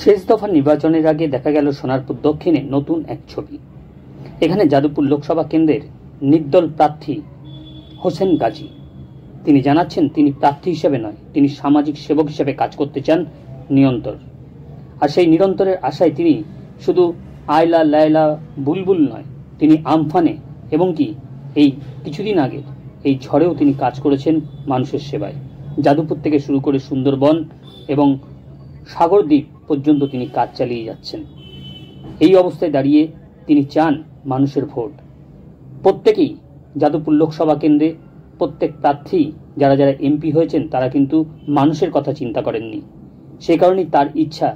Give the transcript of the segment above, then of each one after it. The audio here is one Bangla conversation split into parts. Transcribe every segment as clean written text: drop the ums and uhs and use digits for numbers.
শেষ দফা নির্বাচনের আগে দেখা গেল সোনারপুর দক্ষিণে নতুন এক ছবি। এখানে যাদবপুর লোকসভা কেন্দ্রের নির্দল প্রার্থী হোসেন গাজী তিনি জানাচ্ছেন তিনি প্রার্থী হিসেবে নয়, তিনি সামাজিক সেবক হিসেবে কাজ করতে চান নিরন্তর। আর সেই নিরন্তরের আশায় তিনি শুধু আয়লা লায়লা বুলবুল নয়, তিনি আমফানে এবং কি এই কিছুদিন আগে এই ঝড়েও তিনি কাজ করেছেন মানুষের সেবায়। যাদবপুর থেকে শুরু করে সুন্দরবন এবং সাগরদ্বীপ পর্যন্ত তিনি কাজ চালিয়ে যাচ্ছেন। এই অবস্থায় দাঁড়িয়ে তিনি চান মানুষের ভোট। প্রত্যেকেই যাদবপুর লোকসভা কেন্দ্রে প্রত্যেক প্রার্থী যারা যারা এমপি হয়েছেন তারা কিন্তু মানুষের কথা চিন্তা করেননি। সে কারণেই তার ইচ্ছা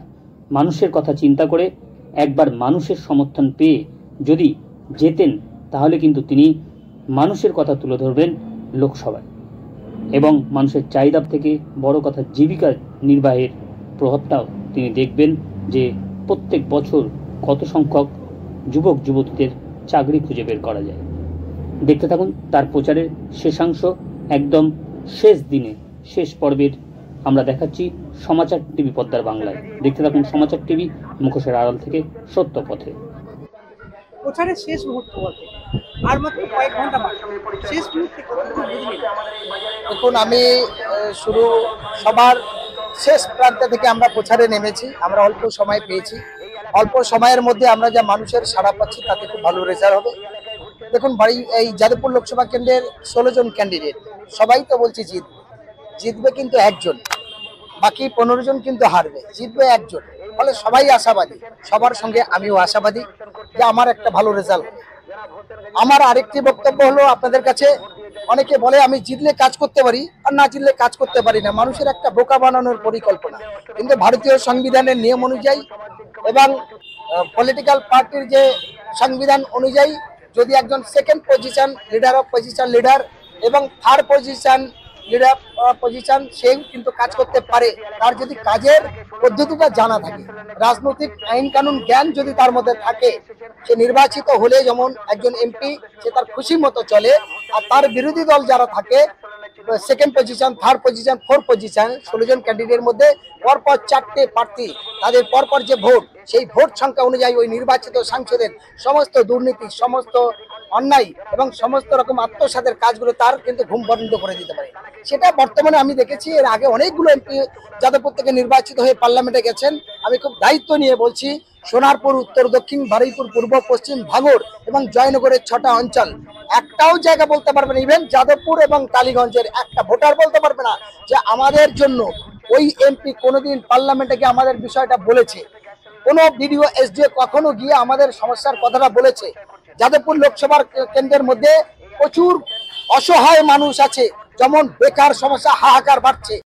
মানুষের কথা চিন্তা করে একবার মানুষের সমর্থন পেয়ে যদি জেতেন তাহলে কিন্তু তিনি মানুষের কথা তুলে ধরবেন লোকসভায় এবং মানুষের চাহিদা থেকে বড় কথা জীবিকা নির্বাহের প্রভাবটাও তিনি দেখবেন যে প্রত্যেক বছর কত সংখ্যক যুবক যুবতীদের চাকরি খুঁজে বের করা যায়। দেখতে থাকুন তার প্রচারের শেষাংশ, একদম শেষ দিনে শেষ পর্বের আমরা দেখাচ্ছি সমাচার টিভি পদ্মার বাংলায়। দেখতে থাকুন সমাচার টিভি, মুখোশের আড়াল থেকে সত্য পথে। প্রচারের শেষ মুহূর্ত বলতে আর মাত্র কয়েক ঘন্টা বাকি, শেষ মুহূর্তে কতটুকু বুঝলেন? দেখুন, আমি শুরু সবার শেষ প্রান্ত থেকে আমরা প্রচারে নেমেছি। আমরা অল্প সময় পেয়েছি, অল্প সময়ের মধ্যে আমরা যা মানুষের সাড়া পাচ্ছি তাতে খুব ভালো রেজাল্ট হবে। দেখুন, এই যাদবপুর লোকসভা কেন্দ্রের 16 জন ক্যান্ডিডেট, সবাই তো বলছি জিতবে কিন্তু একজন, বাকি 15 জন কিন্তু হারবে, জিতবে একজন। ফলে সবাই আশাবাদী, সবার সঙ্গে আমিও আশাবাদী যে আমার একটা ভালো রেজাল্ট হবে। আমার আরেকটি বক্তব্য হলো আপনাদের কাছে, অনেকে বলে আমি জিতলে কাজ করতে পারি আর না জিতলে কাজ করতে পারি না, মানুষের একটা বোকা বানানোর পরিকল্পনা। কিন্তু ভারতীয় সংবিধানের নিয়ম অনুযায়ী এবং পলিটিক্যাল পার্টির যে সংবিধান অনুযায়ী যদি একজন second position leader of position leader এবং থার্ড পজিশন লিডার পজিশন সেও কিন্তু কাজ করতে পারে, তার যদি কাজের পদ্ধতিটা জানা থাকে, রাজনৈতিক আইন কানুন জ্ঞান যদি তার মধ্যে থাকে, সে নির্বাচিত হলে যেমন একজন এমপি সে তার খুশি মতো চলে। আর তার বিরোধী দল যারা থাকে second position, third position, fourth position, 16 জন ক্যান্ডিডেটের মধ্যে পরপর 4টে প্রার্থী, তাদের পরপর যে ভোট, সেই ভোট সংখ্যা অনুযায়ী ওই নির্বাচিত সাংসদের সমস্ত দুর্নীতি, সমস্ত অন্যায় এবং সমস্ত রকম আত্মসাতের কাজগুলো তার কিন্তু ঘুম বন্ধ করে দিতে পারে। সেটা বর্তমানে আমি দেখেছি। এর আগে অনেকগুলো এমপি যাদবপুর থেকে নির্বাচিত হয়ে পার্লামেন্টে গেছেন। আমি খুব দায়িত্ব নিয়ে বলছি, সোনারপুর, উত্তর দক্ষিণ, বারুইপুর, পূর্ব পশ্চিম, ভাঙড় এবং জয়নগরের 6টা অঞ্চল, একটাও জায়গা বলতে পারবে না, ইভেন যাদবপুর এবং টালিগঞ্জের একটা ভোটার বলতে পারবে না যে আমাদের জন্য ওই এমপি কোনোদিন পার্লামেন্টে গিয়ে আমাদের বিষয়টা বলেছে। কোনো বিডিও এসডিও কখনো গিয়ে আমাদের সমস্যার কথাটা বলেছে? যাদবপুর লোকসভার কেন্দ্রের মধ্যে প্রচুর অসহায় মানুষ আছে, যেমন বেকার সমস্যা হাহাকার বাড়ছে।